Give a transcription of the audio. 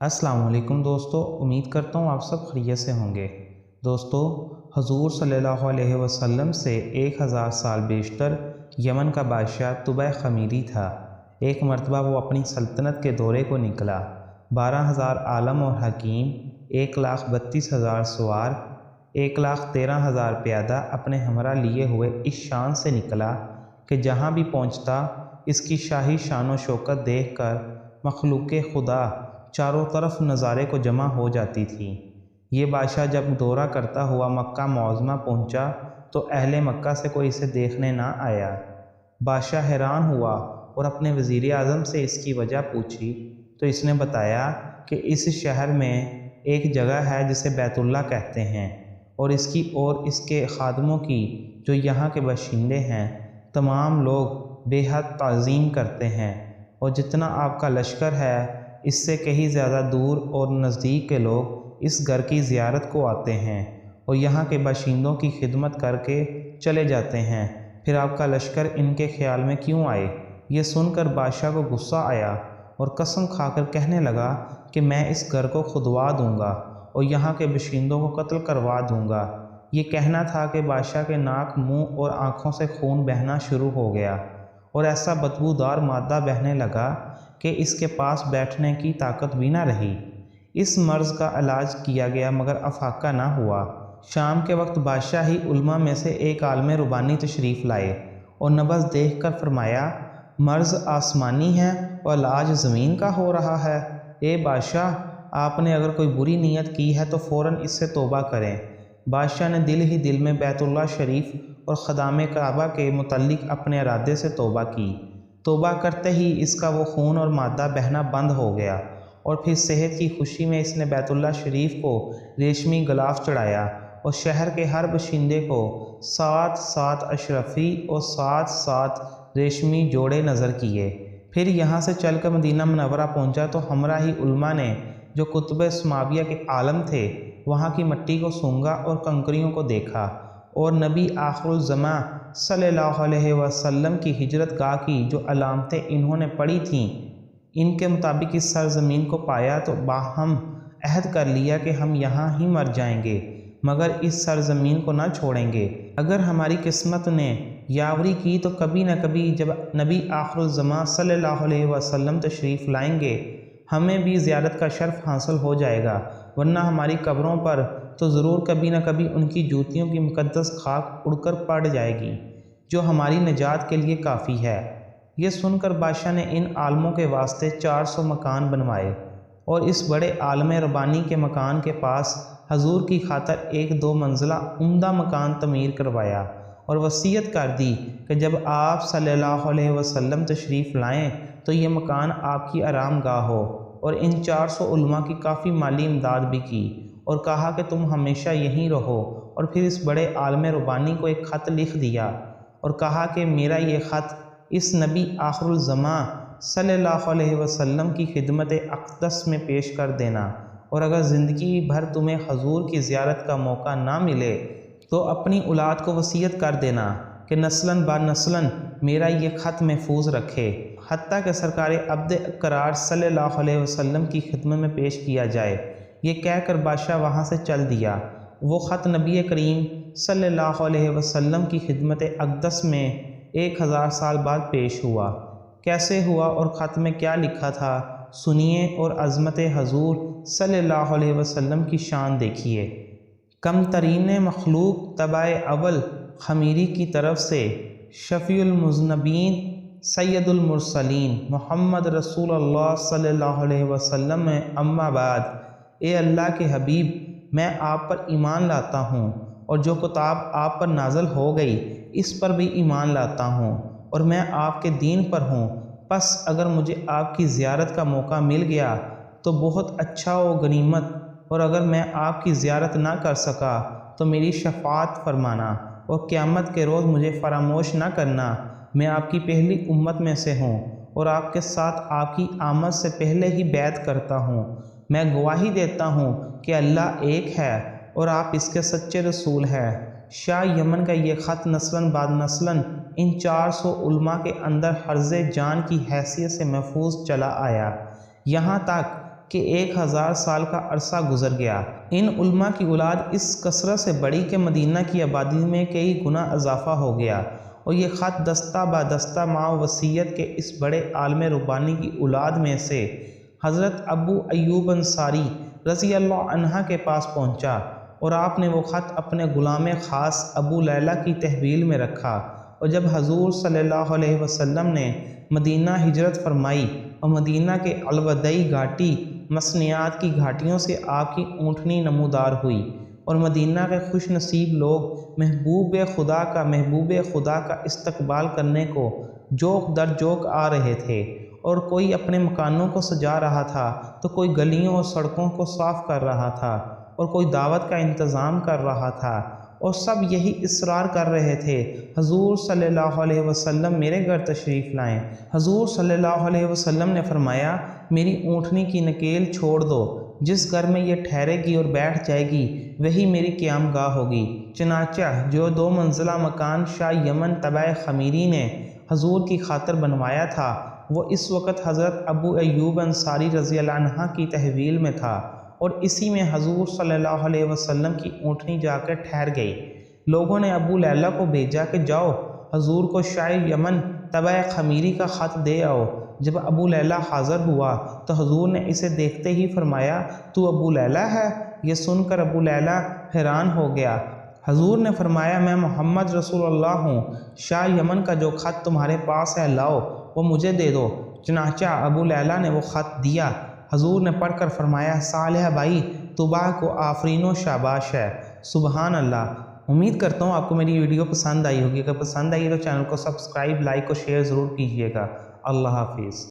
अस्सलाम वालेकुम दोस्तों, उम्मीद करता हूँ आप सब खैरियत से होंगे। दोस्तों, हजूर सल्लल्लाहु अलैहि वसल्लम से 1000 साल बेशतर यमन का बादशाह तुबय ख़मीरी था। एक मरतबा वो अपनी सल्तनत के दौरे को निकला। 12,000 आलम और हकीम, 1,32,000 सवार, 1,13,000 प्यादा अपने हमरा लिए हुए इस शान से निकला कि जहाँ भी पहुँचता इसकी शाही शान व शौकत देख कर मखलूक़ खुदा चारों तरफ नज़ारे को जमा हो जाती थी। ये बादशाह जब दौरा करता हुआ मक्का मुअज़्ज़मा पहुँचा तो अहले मक्का से कोई इसे देखने ना आया। बादशाह हैरान हुआ और अपने वज़ीर आज़म से इसकी वजह पूछी तो इसने बताया कि इस शहर में एक जगह है जिसे बैतुल्लाह कहते हैं और इसके खादमों की, जो यहाँ के बाशिंदे हैं, तमाम लोग बेहद ताज़ीम करते हैं और जितना आपका लश्कर है इससे कहीं ज़्यादा दूर और नज़दीक के लोग इस घर की ज़ियारत को आते हैं और यहाँ के बाशिंदों की खिदमत करके चले जाते हैं। फिर आपका लश्कर इनके ख्याल में क्यों आए? ये सुनकर बादशाह को गुस्सा आया और कसम खाकर कहने लगा कि मैं इस घर को खुदवा दूँगा और यहाँ के बाशिंदों को कत्ल करवा दूँगा। ये कहना था कि बादशाह के नाक, मुँह और आँखों से खून बहना शुरू हो गया और ऐसा बदबूदार मादा बहने लगा कि इसके पास बैठने की ताकत भी ना रही। इस मर्ज़ का इलाज किया गया मगर अफाका ना हुआ। शाम के वक्त बादशाह ही उलमा में से एक आलम रुबानी तशरीफ़ लाए और नबज़ देख कर फरमाया, मर्ज़ आसमानी है और इलाज ज़मीन का हो रहा है। ए बादशाह, आपने अगर कोई बुरी नीयत की है तो फ़ौरन इससे तौबा करें। बादशाह ने दिल ही दिल में बैतुल्लाह शरीफ और ख़दाम काबा के मुतल्लिक़ अपने इरादे से तौबा की। तौबा करते ही इसका वो खून और मादा बहना बंद हो गया और फिर सेहत की खुशी में इसने बैतुल्लाह शरीफ को रेशमी गिलाफ चढ़ाया और शहर के हर बशिंदे को 7-7 अशरफी और 7-7 रेशमी जोड़े नज़र किए। फिर यहाँ से चलकर मदीना मुनव्वरा पहुँचा तो हमरा ही उलमा ने, जो कुतुब समाविया के आलम थे, वहाँ की मिट्टी को सूंघा और कंकरियों को देखा और नबी आखिरुल ज़मां सल्लल्लाहु अलैहि वसल्लम की हिजरत गाह की जो अलामतें इन्होंने पढ़ी थीं, इनके मुताबिक इस सरज़मीन को पाया तो बाहम अहद कर लिया कि हम यहाँ ही मर जाएंगे मगर इस सरज़मीन को ना छोड़ेंगे। अगर हमारी किस्मत ने यावरी की तो कभी न कभी जब नबी आखिरुल ज़मां सल्लल्लाहु अलैहि वसल्लम तशरीफ़ लाएंगे हमें भी ज़ियारत का शर्फ हासिल हो जाएगा, वरना हमारी कब्रों पर तो ज़रूर कभी न कभी उनकी जूतियों की मुक़द्दस खाक उड़कर पड़ जाएगी, जो हमारी निजात के लिए काफ़ी है। ये सुनकर बादशाह ने इन आलमों के वास्ते 400 मकान बनवाए और इस बड़े आलम रब्बानी के मकान के पास हजूर की खातर एक 2 मंजिला उम्दा मकान तमीर करवाया और वसीयत कर दी कि जब आप सल्लल्लाहु अलैहि वसल्लम तशरीफ़ लाएँ तो ये मकान आपकी आराम गाह हो और इन 400 उलमा की काफ़ी माली इमदाद भी की और कहा कि तुम हमेशा यहीं रहो। और फिर इस बड़े आलम रब्बानी को एक ख़त लिख दिया और कहा कि मेरा ये ख़त इस नबी आखिरुल ज़मां सल्लल्लाहु अलैहि वसल्लम की खिदमत अक़दस में पेश कर देना और अगर ज़िंदगी भर तुम्हें हजूर की ज़ियारत का मौका ना मिले तो अपनी औलाद को वसीयत कर देना कि नस्लन ब नस्लन मेरा ये ख़त महफूज रखे, हत्ता कि सरकार अब्द करार सल्लल्लाहु अलैहि वसल्लम की खिदमत में पेश किया जाए। ये कहकर बादशाह वहाँ से चल दिया। वो ख़त नबी करीम सल्लल्लाहु अलैहि वसल्लम की खिदमत अक़दस में 1000 साल बाद पेश हुआ। कैसे हुआ और ख़त में क्या लिखा था सुनिए और अज़मत हजूर सल्लल्लाहु अलैहि वसल्लम की शान देखिए। कम तरीन मखलूक तबाए अवल ख़मीरी की तरफ से शफ़ीउल मुज़नबीन सैयदुल मुरसलीन मोहम्मद रसूलुल्लाह सल्लल्लाहु अलैहि वसल्लम में अम्मा बाद। ए अल्लाह के हबीब, मैं आप पर ईमान लाता हूँ और जो किताब आप पर नाज़िल हो गई इस पर भी ईमान लाता हूँ और मैं आपके दीन पर हूँ। बस अगर मुझे आपकी ज़ियारत का मौका मिल गया तो बहुत अच्छा व गनीमत, और अगर मैं आपकी ज़ियारत ना कर सका तो मेरी शफ़ाअत फरमाना और क़यामत के रोज़ मुझे फरामोश ना करना। मैं आपकी पहली उम्मत में से हूँ और आपके साथ आपकी आमद से पहले ही बैत करता हूँ। मैं गवाही देता हूँ कि अल्लाह एक है और आप इसके सच्चे रसूल हैं। शाह यमन का ये ख़त नस्लन बाद नस्लन इन 400 उलमा के अंदर हर्ज़े जान की हैसियत से महफूज चला आया, यहाँ तक کہ 1000 سال کا عرصہ گزر گیا۔ ان علماء کی اولاد اس کثرت سے بڑی کہ مدینہ کی آبادی میں کئی گنا اضافہ ہو گیا، اور یہ خط دستہ بدستہ مع وصیت کے اس بڑے عالم ربانی کی اولاد میں سے حضرت ابو ایوب انصاری رضی اللہ عنہ کے پاس پہنچا، اور آپ نے وہ خط اپنے غلام خاص ابو لیلہ کی تحویل میں رکھا۔ اور جب حضور صلی اللہ علیہ وسلم نے مدینہ ہجرت فرمائی اور مدینہ کے الوداعی گھاٹی مسنیات کی گھاٹیوں سے آپ کی اونٹنی نمودار ہوئی، اور مدینہ کے خوش نصیب لوگ محبوب خدا کا استقبال کرنے کو جوق در جوق آ رہے تھے، اور کوئی اپنے مکانوں کو سجا رہا تھا تو کوئی گلیوں اور سڑکوں کو صاف کر رہا تھا، اور کوئی دعوت کا انتظام کر رہا تھا، اور سب یہی اصرار کر رہے تھے حضور صلی اللہ علیہ وسلم میرے گھر تشریف لائیں۔ حضور صلی اللہ علیہ وسلم نے فرمایا میری اونٹنی کی نکیل چھوڑ دو، جس گھر میں یہ ٹھہرے گی اور بیٹھ جائے گی وہی میری قیام گاہ ہوگی۔ چنانچہ جو 2 منزلہ مکان شاہ یمن تبع خمیری نے حضور کی خاطر بنوایا تھا وہ اس وقت حضرت ابو ایوب انصاری رضی اللہ عنہ کی تحویل میں تھا، اور اسی میں حضور صلی اللہ علیہ وسلم کی اونٹنی جا کر ٹھہر گئی۔ لوگوں نے ابو لیلہ کو بھیجا کہ جاؤ حضور کو شاہ یمن تبع خمیری کا خط دے آؤ۔ جب ابو لیلہ حاضر ہوا تو حضور نے اسے دیکھتے ہی فرمایا تو ابو لیلہ ہے؟ یہ سن کر ابو لیلہ حیران ہو گیا۔ حضور نے فرمایا میں محمد رسول اللہ ہوں، شاہ یمن کا جو خط تمہارے پاس ہے لاؤ، وہ مجھے دے دو۔ چنانچہ ابو لیلہ نے وہ خط دیا۔ حضور نے پڑھ کر فرمایا صالح بھائی طبع کو آفرین و شاباش ہے۔ سبحان اللہ۔ امید کرتا ہوں آپ کو میری ویڈیو پسند آئی ہوگی۔ اگر پسند آئی تو چینل کو سبسکرائب، لائک اور شیئر ضرور کیجیے گا۔ اللہ حافظ۔